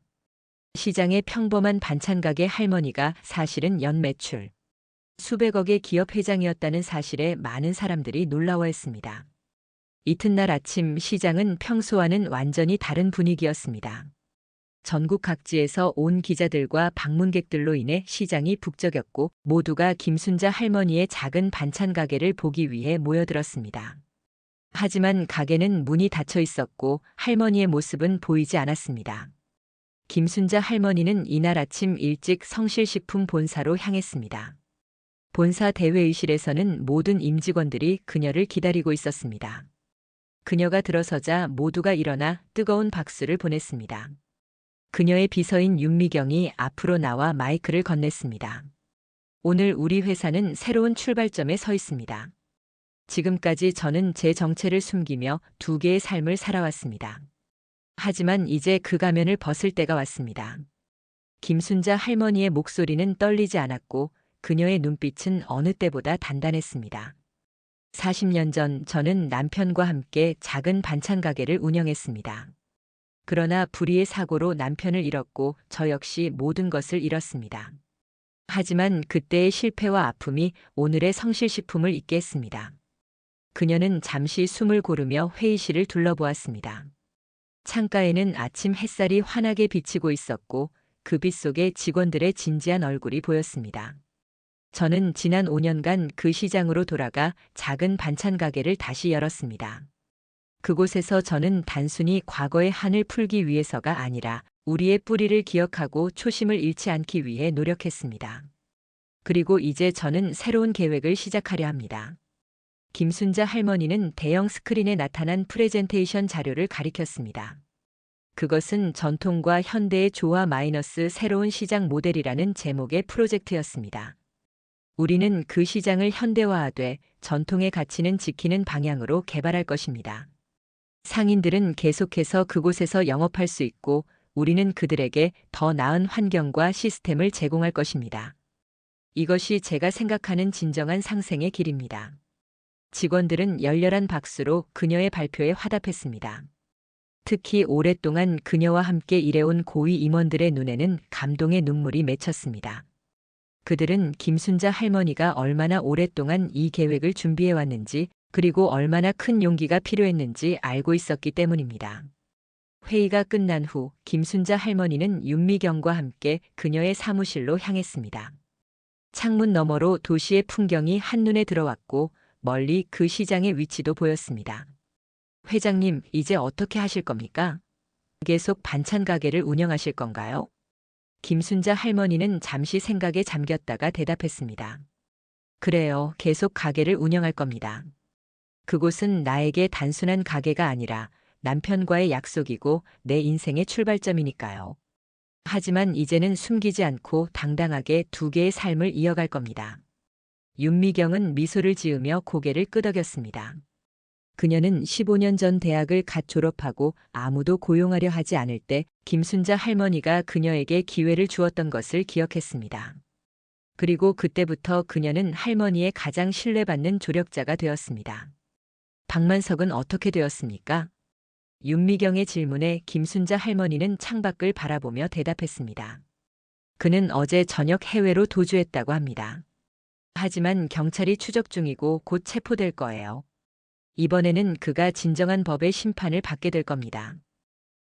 시장의 평범한 반찬가게 할머니가 사실은 연매출 수백억의 기업 회장이었다는 사실에 많은 사람들이 놀라워했습니다. 이튿날 아침 시장은 평소와는 완전히 다른 분위기였습니다. 전국 각지에서 온 기자들과 방문객들로 인해 시장이 북적였고 모두가 김순자 할머니의 작은 반찬 가게를 보기 위해 모여들었습니다. 하지만 가게는 문이 닫혀 있었고 할머니의 모습은 보이지 않았습니다. 김순자 할머니는 이날 아침 일찍 성실식품 본사로 향했습니다. 본사 대회의실에서는 모든 임직원들이 그녀를 기다리고 있었습니다. 그녀가 들어서자 모두가 일어나 뜨거운 박수를 보냈습니다. 그녀의 비서인 윤미경이 앞으로 나와 마이크를 건넸습니다. 오늘 우리 회사는 새로운 출발점에 서 있습니다. 지금까지 저는 제 정체를 숨기며 두 개의 삶을 살아왔습니다. 하지만 이제 그 가면을 벗을 때가 왔습니다. 김순자 할머니의 목소리는 떨리지 않았고 그녀의 눈빛은 어느 때보다 단단했습니다. 40년 전 저는 남편과 함께 작은 반찬 가게를 운영했습니다. 그러나 불의의 사고로 남편을 잃었고 저 역시 모든 것을 잃었습니다. 하지만 그때의 실패와 아픔이 오늘의 성실식품을 있게 했습니다. 그녀는 잠시 숨을 고르며 회의실을 둘러보았습니다. 창가에는 아침 햇살이 환하게 비치고 있었고 그 빛 속에 직원들의 진지한 얼굴이 보였습니다. 저는 지난 5년간 그 시장으로 돌아가 작은 반찬 가게를 다시 열었습니다. 그곳에서 저는 단순히 과거의 한을 풀기 위해서가 아니라 우리의 뿌리를 기억하고 초심을 잃지 않기 위해 노력했습니다. 그리고 이제 저는 새로운 계획을 시작하려 합니다. 김순자 할머니는 대형 스크린에 나타난 프레젠테이션 자료를 가리켰습니다. 그것은 전통과 현대의 조화 마이너스 새로운 시장 모델이라는 제목의 프로젝트였습니다. 우리는 그 시장을 현대화하되 전통의 가치는 지키는 방향으로 개발할 것입니다. 상인들은 계속해서 그곳에서 영업할 수 있고 우리는 그들에게 더 나은 환경과 시스템을 제공할 것입니다. 이것이 제가 생각하는 진정한 상생의 길입니다. 직원들은 열렬한 박수로 그녀의 발표에 화답했습니다. 특히 오랫동안 그녀와 함께 일해온 고위 임원들의 눈에는 감동의 눈물이 맺혔습니다. 그들은 김순자 할머니가 얼마나 오랫동안 이 계획을 준비해왔는지 그리고 얼마나 큰 용기가 필요했는지 알고 있었기 때문입니다. 회의가 끝난 후 김순자 할머니는 윤미경과 함께 그녀의 사무실로 향했습니다. 창문 너머로 도시의 풍경이 한눈에 들어왔고 멀리 그 시장의 위치도 보였습니다. 회장님, 이제 어떻게 하실 겁니까? 계속 반찬 가게를 운영하실 건가요? 김순자 할머니는 잠시 생각에 잠겼다가 대답했습니다. 그래요, 계속 가게를 운영할 겁니다. 그곳은 나에게 단순한 가게가 아니라 남편과의 약속이고 내 인생의 출발점이니까요. 하지만 이제는 숨기지 않고 당당하게 두 개의 삶을 이어갈 겁니다. 윤미경은 미소를 지으며 고개를 끄덕였습니다. 그녀는 15년 전 대학을 갓 졸업하고 아무도 고용하려 하지 않을 때 김순자 할머니가 그녀에게 기회를 주었던 것을 기억했습니다. 그리고 그때부터 그녀는 할머니의 가장 신뢰받는 조력자가 되었습니다. 박만석은 어떻게 되었습니까? 윤미경의 질문에 김순자 할머니는 창밖을 바라보며 대답했습니다. 그는 어제 저녁 해외로 도주했다고 합니다. 하지만 경찰이 추적 중이고 곧 체포될 거예요. 이번에는 그가 진정한 법의 심판을 받게 될 겁니다.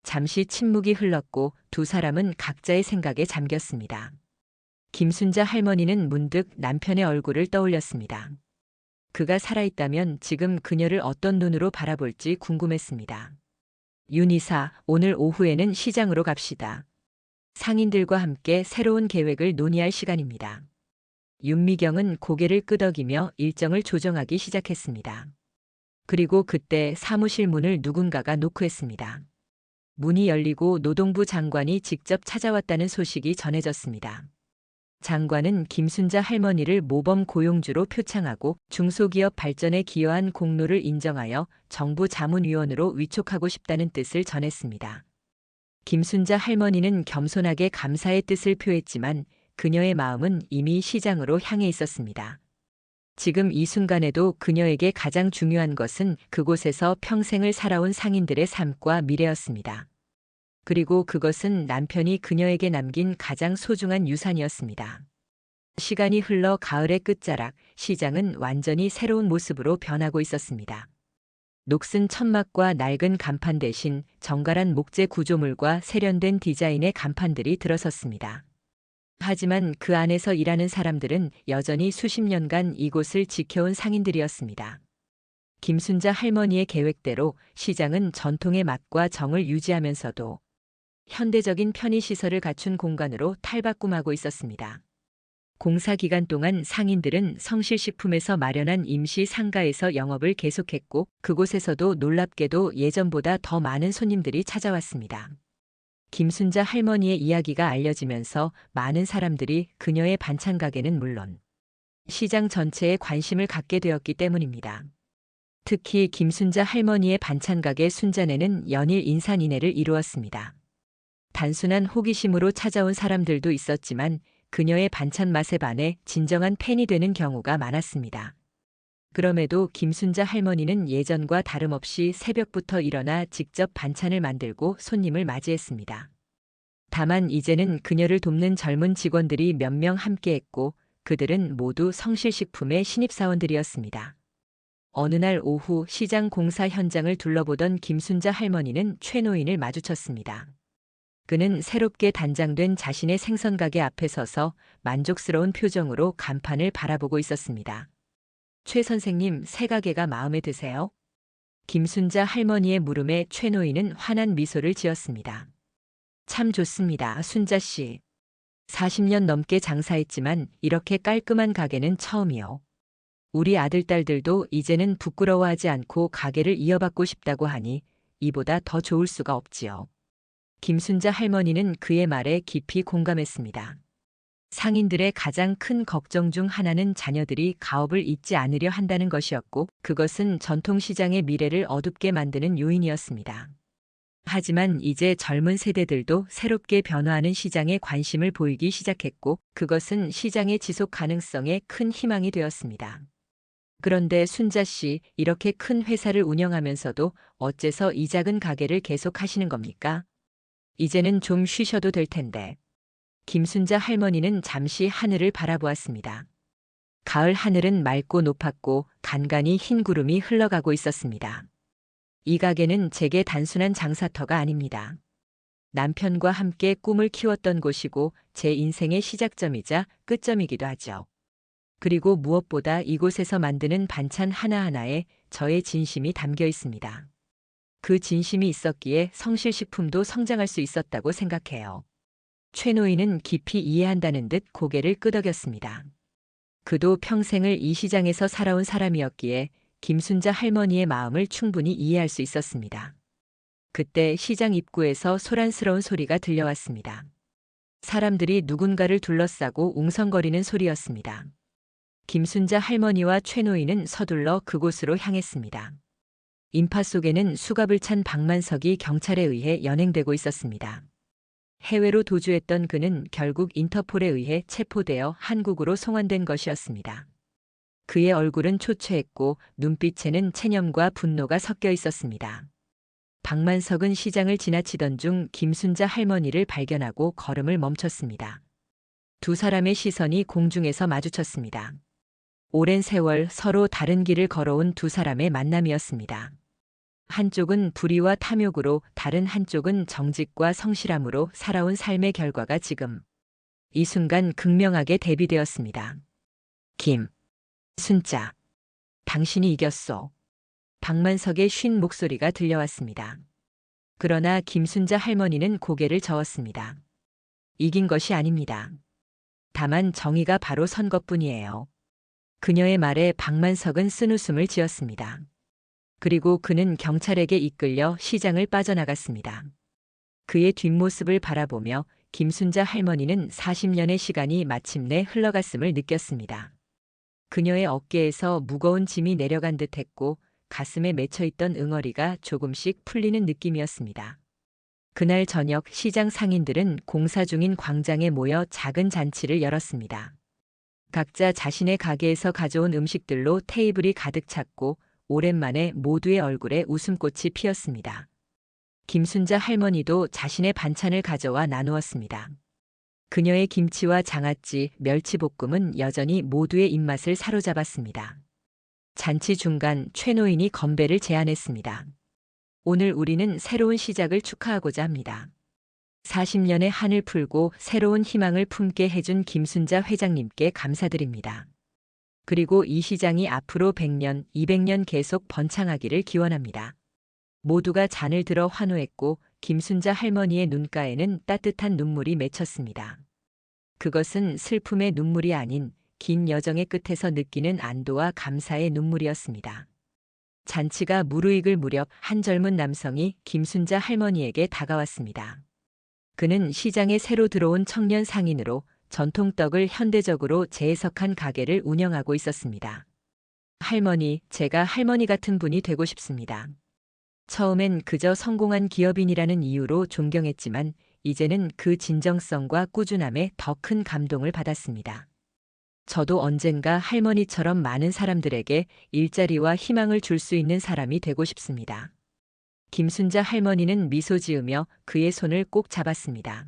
잠시 침묵이 흘렀고 두 사람은 각자의 생각에 잠겼습니다. 김순자 할머니는 문득 남편의 얼굴을 떠올렸습니다. 그가 살아있다면 지금 그녀를 어떤 눈으로 바라볼지 궁금했습니다. 윤 이사, 오늘 오후에는 시장으로 갑시다. 상인들과 함께 새로운 계획을 논의할 시간입니다. 윤미경은 고개를 끄덕이며 일정을 조정하기 시작했습니다. 그리고 그때 사무실 문을 누군가가 노크했습니다. 문이 열리고 노동부 장관이 직접 찾아왔다는 소식이 전해졌습니다. 장관은 김순자 할머니를 모범 고용주로 표창하고 중소기업 발전에 기여한 공로를 인정하여 정부 자문위원으로 위촉하고 싶다는 뜻을 전했습니다. 김순자 할머니는 겸손하게 감사의 뜻을 표했지만 그녀의 마음은 이미 시장으로 향해 있었습니다. 지금 이 순간에도 그녀에게 가장 중요한 것은 그곳에서 평생을 살아온 상인들의 삶과 미래였습니다. 그리고 그것은 남편이 그녀에게 남긴 가장 소중한 유산이었습니다. 시간이 흘러 가을의 끝자락, 시장은 완전히 새로운 모습으로 변하고 있었습니다. 녹슨 천막과 낡은 간판 대신 정갈한 목재 구조물과 세련된 디자인의 간판들이 들어섰습니다. 하지만 그 안에서 일하는 사람들은 여전히 수십 년간 이곳을 지켜온 상인들이었습니다. 김순자 할머니의 계획대로 시장은 전통의 맛과 정을 유지하면서도 현대적인 편의시설을 갖춘 공간으로 탈바꿈하고 있었습니다. 공사 기간 동안 상인들은 성실식품에서 마련한 임시 상가에서 영업을 계속했고 그곳에서도 놀랍게도 예전보다 더 많은 손님들이 찾아왔습니다. 김순자 할머니의 이야기가 알려지면서 많은 사람들이 그녀의 반찬 가게는 물론 시장 전체에 관심을 갖게 되었기 때문입니다. 특히 김순자 할머니의 반찬 가게 순잔에는 연일 인산인해를 이루었습니다. 단순한 호기심으로 찾아온 사람들도 있었지만 그녀의 반찬 맛에 반해 진정한 팬이 되는 경우가 많았습니다. 그럼에도 김순자 할머니는 예전과 다름없이 새벽부터 일어나 직접 반찬을 만들고 손님을 맞이했습니다. 다만 이제는 그녀를 돕는 젊은 직원들이 몇 명 함께했고 그들은 모두 성실식품의 신입사원들이었습니다. 어느 날 오후 시장 공사 현장을 둘러보던 김순자 할머니는 최 노인을 마주쳤습니다. 그는 새롭게 단장된 자신의 생선가게 앞에 서서 만족스러운 표정으로 간판을 바라보고 있었습니다. 최 선생님, 새 가게가 마음에 드세요? 김순자 할머니의 물음에 최 노인은 환한 미소를 지었습니다. 참 좋습니다, 순자 씨. 40년 넘게 장사했지만 이렇게 깔끔한 가게는 처음이요. 우리 아들, 딸들도 이제는 부끄러워하지 않고 가게를 이어받고 싶다고 하니 이보다 더 좋을 수가 없지요. 김순자 할머니는 그의 말에 깊이 공감했습니다. 상인들의 가장 큰 걱정 중 하나는 자녀들이 가업을 잇지 않으려 한다는 것이었고 그것은 전통시장의 미래를 어둡게 만드는 요인이었습니다. 하지만 이제 젊은 세대들도 새롭게 변화하는 시장에 관심을 보이기 시작했고 그것은 시장의 지속 가능성에 큰 희망이 되었습니다. 그런데 순자 씨, 이렇게 큰 회사를 운영하면서도 어째서 이 작은 가게를 계속 하시는 겁니까? 이제는 좀 쉬셔도 될 텐데. 김순자 할머니는 잠시 하늘을 바라보았습니다. 가을 하늘은 맑고 높았고 간간히 흰 구름이 흘러가고 있었습니다. 이 가게는 제게 단순한 장사터가 아닙니다. 남편과 함께 꿈을 키웠던 곳이고 제 인생의 시작점이자 끝점이기도 하죠. 그리고 무엇보다 이곳에서 만드는 반찬 하나하나에 저의 진심이 담겨 있습니다. 그 진심이 있었기에 성실식품도 성장할 수 있었다고 생각해요. 최 노인은 깊이 이해한다는 듯 고개를 끄덕였습니다. 그도 평생을 이 시장에서 살아온 사람이었기에 김순자 할머니의 마음을 충분히 이해할 수 있었습니다. 그때 시장 입구에서 소란스러운 소리가 들려왔습니다. 사람들이 누군가를 둘러싸고 웅성거리는 소리였습니다. 김순자 할머니와 최 노인은 서둘러 그곳으로 향했습니다. 인파 속에는 수갑을 찬 박만석이 경찰에 의해 연행되고 있었습니다. 해외로 도주했던 그는 결국 인터폴에 의해 체포되어 한국으로 송환된 것이었습니다. 그의 얼굴은 초췌했고 눈빛에는 체념과 분노가 섞여 있었습니다. 박만석은 시장을 지나치던 중 김순자 할머니를 발견하고 걸음을 멈췄습니다. 두 사람의 시선이 공중에서 마주쳤습니다. 오랜 세월 서로 다른 길을 걸어온 두 사람의 만남이었습니다. 한쪽은 불의와 탐욕으로, 다른 한쪽은 정직과 성실함으로 살아온 삶의 결과가 지금 이 순간 극명하게 대비되었습니다. 김순자, 당신이 이겼소. 박만석의 쉰 목소리가 들려왔습니다. 그러나 김순자 할머니는 고개를 저었습니다. 이긴 것이 아닙니다. 다만 정의가 바로 선 것뿐이에요. 그녀의 말에 박만석은 쓴웃음을 지었습니다. 그리고 그는 경찰에게 이끌려 시장을 빠져나갔습니다. 그의 뒷모습을 바라보며 김순자 할머니는 40년의 시간이 마침내 흘러갔음을 느꼈습니다. 그녀의 어깨에서 무거운 짐이 내려간 듯했고 가슴에 맺혀있던 응어리가 조금씩 풀리는 느낌이었습니다. 그날 저녁 시장 상인들은 공사 중인 광장에 모여 작은 잔치를 열었습니다. 각자 자신의 가게에서 가져온 음식들로 테이블이 가득 찼고 오랜만에 모두의 얼굴에 웃음꽃이 피었습니다. 김순자 할머니도 자신의 반찬을 가져와 나누었습니다. 그녀의 김치와 장아찌, 멸치볶음은 여전히 모두의 입맛을 사로잡았습니다. 잔치 중간 최 노인이 건배를 제안했습니다. 오늘 우리는 새로운 시작을 축하하고자 합니다. 40년의 한을 풀고 새로운 희망을 품게 해준 김순자 회장님께 감사드립니다. 그리고 이 시장이 앞으로 100년, 200년 계속 번창하기를 기원합니다. 모두가 잔을 들어 환호했고 김순자 할머니의 눈가에는 따뜻한 눈물이 맺혔습니다. 그것은 슬픔의 눈물이 아닌 긴 여정의 끝에서 느끼는 안도와 감사의 눈물이었습니다. 잔치가 무르익을 무렵 한 젊은 남성이 김순자 할머니에게 다가왔습니다. 그는 시장에 새로 들어온 청년 상인으로 전통떡을 현대적으로 재해석한 가게를 운영하고 있었습니다. 할머니, 제가 할머니 같은 분이 되고 싶습니다. 처음엔 그저 성공한 기업인이라는 이유로 존경했지만 이제는 그 진정성과 꾸준함에 더 큰 감동을 받았습니다. 저도 언젠가 할머니처럼 많은 사람들에게 일자리와 희망을 줄 수 있는 사람이 되고 싶습니다. 김순자 할머니는 미소 지으며 그의 손을 꼭 잡았습니다.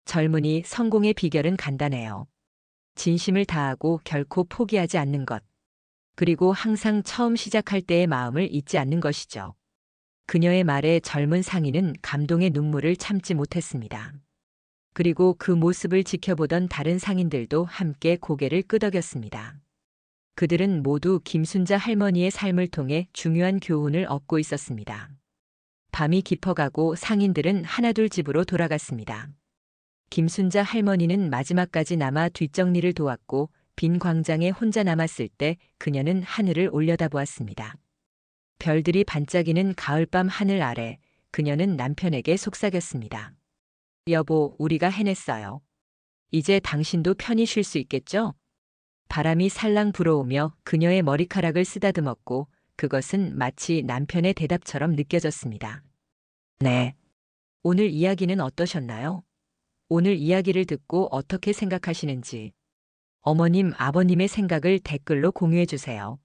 젊은이, 성공의 비결은 간단해요. 진심을 다하고 결코 포기하지 않는 것. 그리고 항상 처음 시작할 때의 마음을 잊지 않는 것이죠. 그녀의 말에 젊은 상인은 감동의 눈물을 참지 못했습니다. 그리고 그 모습을 지켜보던 다른 상인들도 함께 고개를 끄덕였습니다. 그들은 모두 김순자 할머니의 삶을 통해 중요한 교훈을 얻고 있었습니다. 밤이 깊어가고 상인들은 하나둘 집으로 돌아갔습니다. 김순자 할머니는 마지막까지 남아 뒷정리를 도왔고 빈 광장에 혼자 남았을 때 그녀는 하늘을 올려다보았습니다. 별들이 반짝이는 가을밤 하늘 아래 그녀는 남편에게 속삭였습니다. 여보, 우리가 해냈어요. 이제 당신도 편히 쉴 수 있겠죠? 바람이 살랑 불어오며 그녀의 머리카락을 쓰다듬었고 그것은 마치 남편의 대답처럼 느껴졌습니다. 네. 오늘 이야기는 어떠셨나요? 오늘 이야기를 듣고 어떻게 생각하시는지 어머님, 아버님의 생각을 댓글로 공유해 주세요.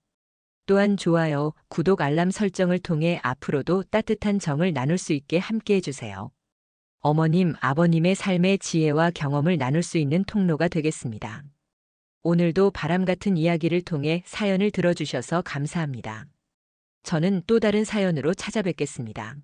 또한 좋아요, 구독, 알람 설정을 통해 앞으로도 따뜻한 정을 나눌 수 있게 함께 해주세요. 어머님, 아버님의 삶의 지혜와 경험을 나눌 수 있는 통로가 되겠습니다. 오늘도 바람 같은 이야기를 통해 사연을 들어주셔서 감사합니다. 저는 또 다른 사연으로 찾아뵙겠습니다.